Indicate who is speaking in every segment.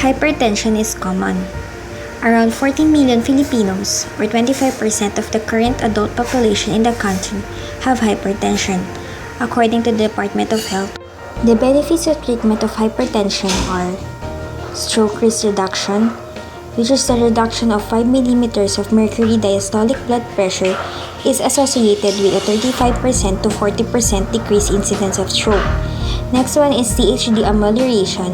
Speaker 1: Hypertension is common. Around 14 million Filipinos, or 25% of the current adult population in the country, have hypertension. According to the Department of Health, the benefits of treatment of hypertension are stroke risk reduction, which is the reduction of 5 millimeters of mercury diastolic blood pressure is associated with a 35% to 40% decrease incidence of stroke. Next one is CHD amelioration,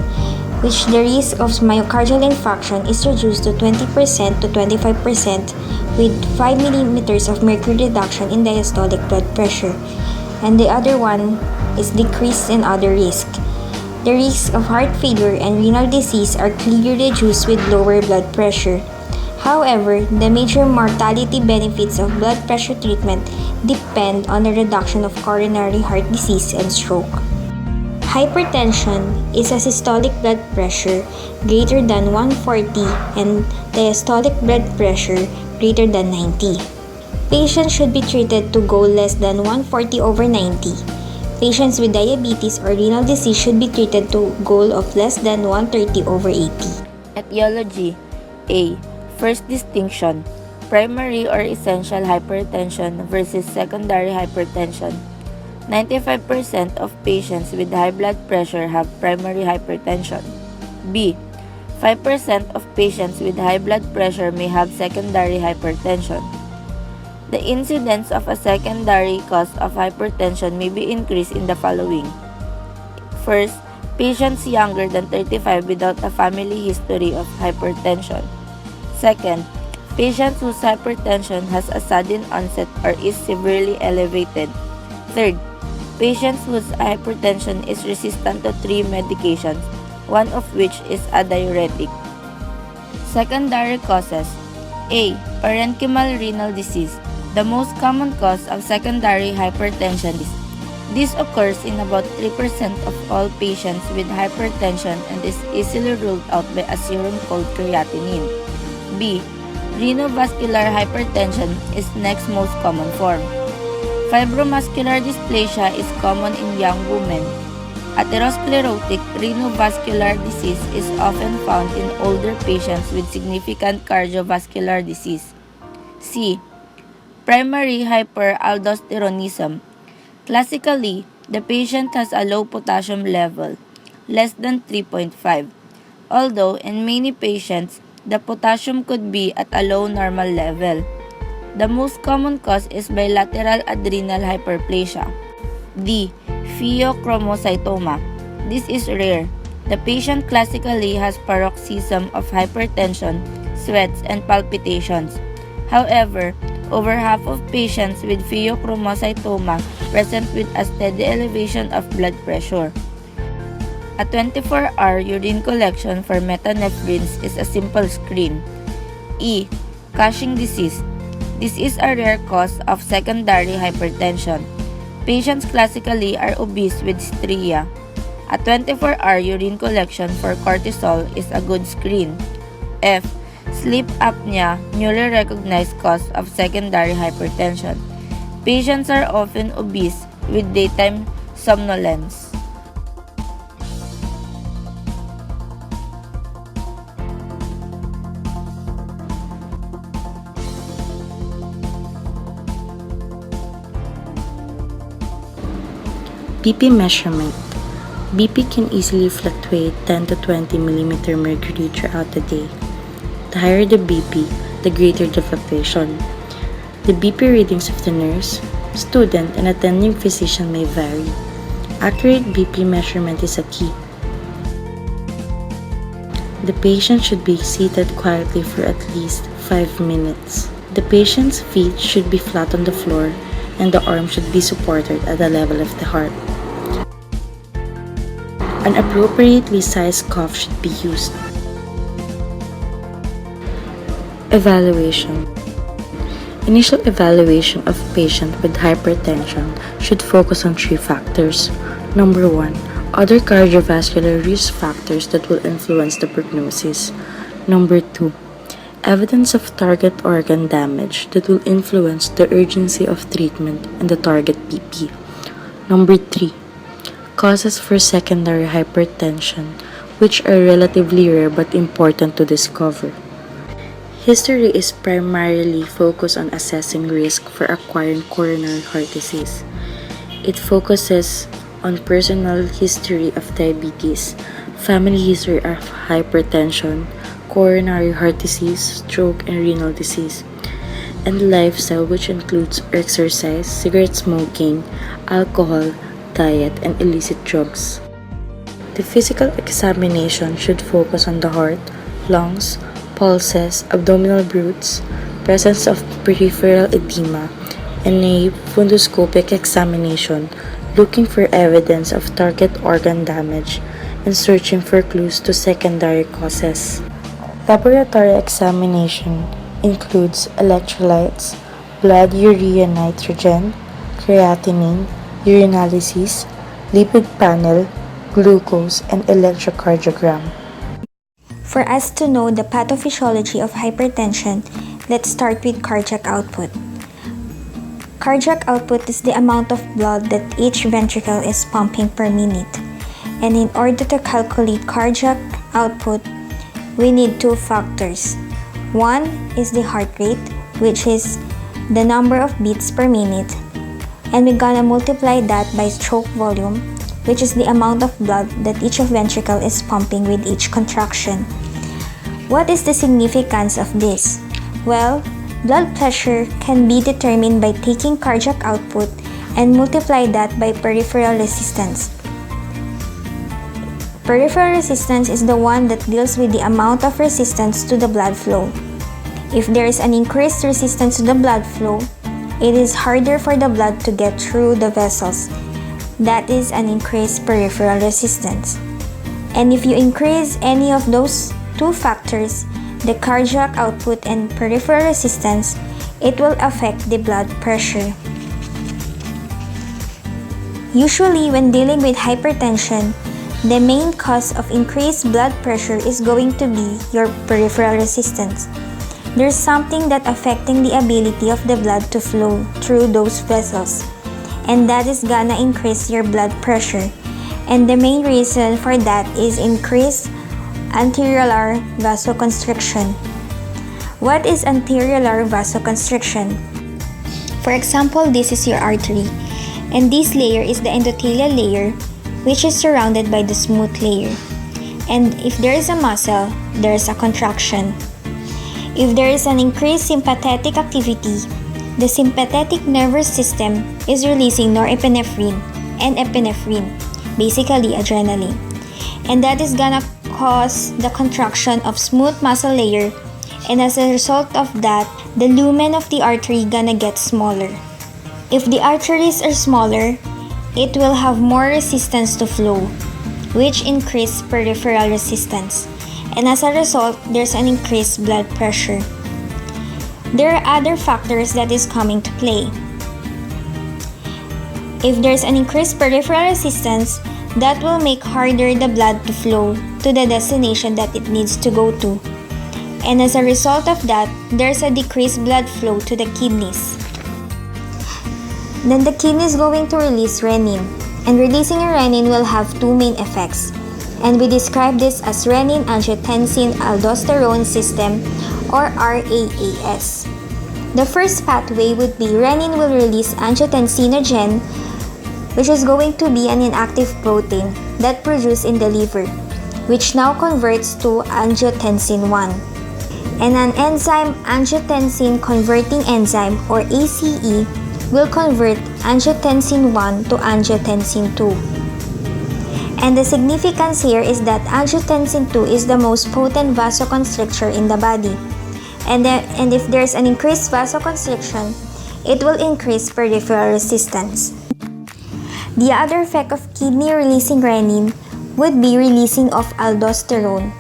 Speaker 1: which the risk of myocardial infarction is reduced to 20% to 25% with 5 millimeters of mercury reduction in diastolic blood pressure. And the other one is decrease in other risk. The risks of heart failure and renal disease are clearly reduced with lower blood pressure. However, the major mortality benefits of blood pressure treatment depend on the reduction of coronary heart disease and stroke. Hypertension is a systolic blood pressure greater than 140 and diastolic blood pressure greater than 90. Patients should be treated to goal less than 140/90. Patients with diabetes or renal disease should be treated to goal of less than 130/80.
Speaker 2: Etiology. A. First distinction: primary or essential hypertension versus secondary hypertension. 95% of patients with high blood pressure have primary hypertension. B. 5% of patients with high blood pressure may have secondary hypertension. The incidence of a secondary cause of hypertension may be increased in the following. First, patients younger than 35 without a family history of hypertension. Second, patients whose hypertension has a sudden onset or is severely elevated. Third, patients whose hypertension is resistant to 3 medications, one of which is a diuretic. Secondary causes. A. Parenchymal renal disease. The most common cause of secondary hypertension is this occurs in about 3% of all patients with hypertension and is easily ruled out by a serum called creatinine. B. Renovascular hypertension is next most common form. Fibromuscular dysplasia is common in young women. Atherosclerotic renovascular disease is often found in older patients with significant cardiovascular disease. C. Primary hyperaldosteronism. Classically, the patient has a low potassium level, less than 3.5. Although in many patients, the potassium could be at a low normal level. The most common cause is bilateral adrenal hyperplasia. D. Pheochromocytoma. This is rare. The patient classically has paroxysm of hypertension, sweats, and palpitations. However, over half of patients with pheochromocytoma present with a steady elevation of blood pressure. A 24-hour urine collection for metanephrines is a simple screen. E. Cushing disease. This is a rare cause of secondary hypertension. Patients classically are obese with striae. A 24-hour urine collection for cortisol is a good screen. F. Sleep apnea, newly recognized cause of secondary hypertension. Patients are often obese with daytime somnolence.
Speaker 3: BP measurement. BP can easily fluctuate 10 to 20 mm mercury throughout the day. The higher the BP, the greater the fluctuation. The BP readings of the nurse, student, and attending physician may vary. Accurate BP measurement is a key. The patient should be seated quietly for at least 5 minutes. The patient's feet should be flat on the floor and the arm should be supported at the level of the heart. An appropriately sized cuff should be used. Evaluation. Initial evaluation of patient with hypertension should focus on 3 factors. Number 1. Other cardiovascular risk factors that will influence the prognosis. Number 2. Evidence of target organ damage that will influence the urgency of treatment and the target BP. Number 3. Causes for secondary hypertension, which are relatively rare but important to discover. History is primarily focused on assessing risk for acquiring coronary heart disease. It focuses on personal history of diabetes, family history of hypertension, coronary heart disease, stroke, and renal disease, and lifestyle, which includes exercise, cigarette smoking, alcohol, diet, and illicit drugs. The physical examination should focus on the heart, lungs, pulses, abdominal broods, presence of peripheral edema, and a fundoscopic examination looking for evidence of target organ damage and searching for clues to secondary causes. Laboratory examination includes electrolytes, blood urea nitrogen, creatinine, urinalysis, lipid panel, glucose, and electrocardiogram.
Speaker 1: For us to know the pathophysiology of hypertension, let's start with cardiac output. Cardiac output is the amount of blood that each ventricle is pumping per minute. And in order to calculate cardiac output, we need two factors. One is the heart rate, which is the number of beats per minute. And we're gonna multiply that by stroke volume, which is the amount of blood that each ventricle is pumping with each contraction. What is the significance of this? Well, blood pressure can be determined by taking cardiac output and multiply that by peripheral resistance. Peripheral resistance is the one that deals with the amount of resistance to the blood flow. If there is an increased resistance to the blood flow, it is harder for the blood to get through the vessels. That is an increased peripheral resistance. And if you increase any of those two factors, the cardiac output and peripheral resistance, it will affect the blood pressure. Usually, when dealing with hypertension, the main cause of increased blood pressure is going to be your peripheral resistance. There's something that affecting the ability of the blood to flow through those vessels, and that is gonna increase your blood pressure. And the main reason for that is increased anterior vasoconstriction. What is anterior vasoconstriction? For example, this is your artery, and this layer is the endothelial layer, which is surrounded by the smooth layer. And if there is a muscle, there is a contraction. If there is an increased sympathetic activity, the sympathetic nervous system is releasing norepinephrine and epinephrine, basically adrenaline. And that is gonna cause the contraction of smooth muscle layer, and as a result of that, the lumen of the artery gonna get smaller. If the arteries are smaller, it will have more resistance to flow, which increase peripheral resistance. And as a result, there's an increased blood pressure. There are other factors that is coming to play. If there's an increased peripheral resistance, that will make harder the blood to flow to the destination that it needs to go to. And as a result of that, there's a decreased blood flow to the kidneys. Then the kidney is going to release renin, and releasing a renin will have two main effects. And we describe this as renin-angiotensin-aldosterone system, or RAAS. The first pathway would be renin will release angiotensinogen, which is going to be an inactive protein that produced in the liver, which now converts to angiotensin 1. And an enzyme, angiotensin converting enzyme, or ACE, will convert angiotensin 1 to angiotensin 2. And the significance here is that angiotensin 2 is the most potent vasoconstrictor in the body. And if there's an increased vasoconstriction, it will increase peripheral resistance. The other effect of kidney releasing renin would be releasing of aldosterone.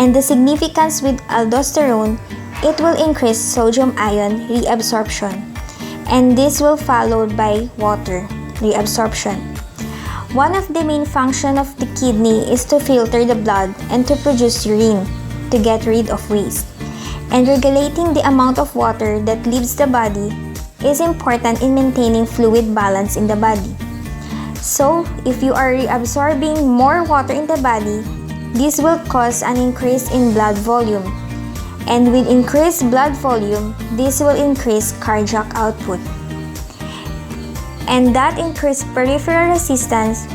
Speaker 1: And the significance with aldosterone, it will increase sodium ion reabsorption. And this will followed by water reabsorption. One of the main functions of the kidney is to filter the blood and to produce urine to get rid of waste. And regulating the amount of water that leaves the body is important in maintaining fluid balance in the body. So, if you are reabsorbing more water in the body, this will cause an increase in blood volume. And with increased blood volume, this will increase cardiac output. And that increased peripheral resistance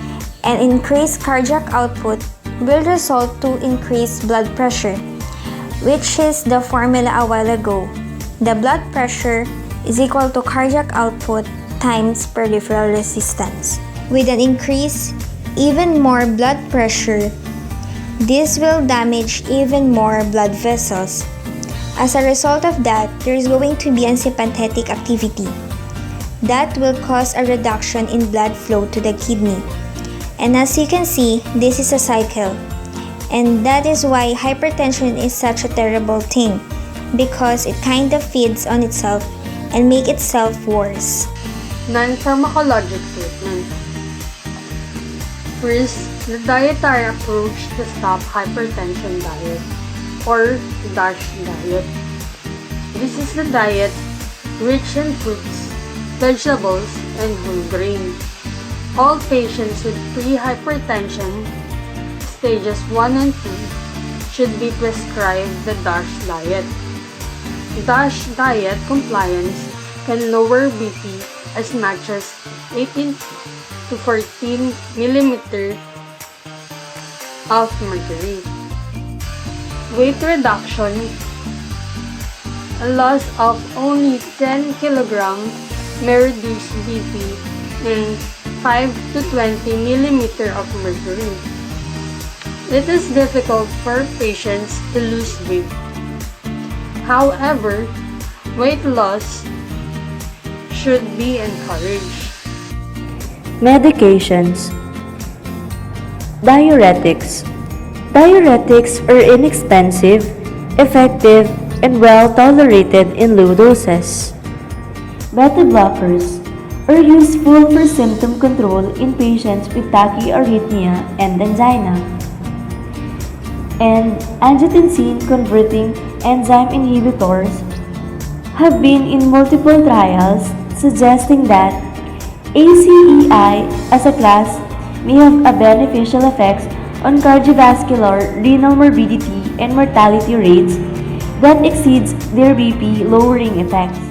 Speaker 1: and increased cardiac output will result to increased blood pressure, which is the formula a while ago. The blood pressure is equal to cardiac output times peripheral resistance. With an increase, even more blood pressure, this will damage even more blood vessels. As a result of that, there is going to be antisympathetic activity. That will cause a reduction in blood flow to the kidney. And as you can see, this is a cycle. And that is why hypertension is such a terrible thing, because it kind of feeds on itself and make itself worse.
Speaker 4: Non-pharmacologic treatment. First, the dietary approach to stop hypertension diet, or DASH diet. This is the diet rich in fruits, vegetables, and whole grain. All patients with pre-hypertension, stages 1 and 2, should be prescribed the DASH diet. DASH diet compliance can lower BP as much as 18 to 14 millimeter of mercury. Weight reduction, a loss of only 10 kg may reduce BP in 5 to 20 millimeter of mercury. It is difficult for patients to lose weight. However, weight loss should be encouraged.
Speaker 2: Medications. Diuretics. Diuretics are inexpensive, effective, and well tolerated in low doses. Beta blockers are useful for symptom control in patients with tachyarrhythmia and angina. And angiotensin-converting enzyme inhibitors have been in multiple trials suggesting that ACEI as a class may have a beneficial effects on cardiovascular, renal morbidity, and mortality rates that exceeds their BP lowering effects.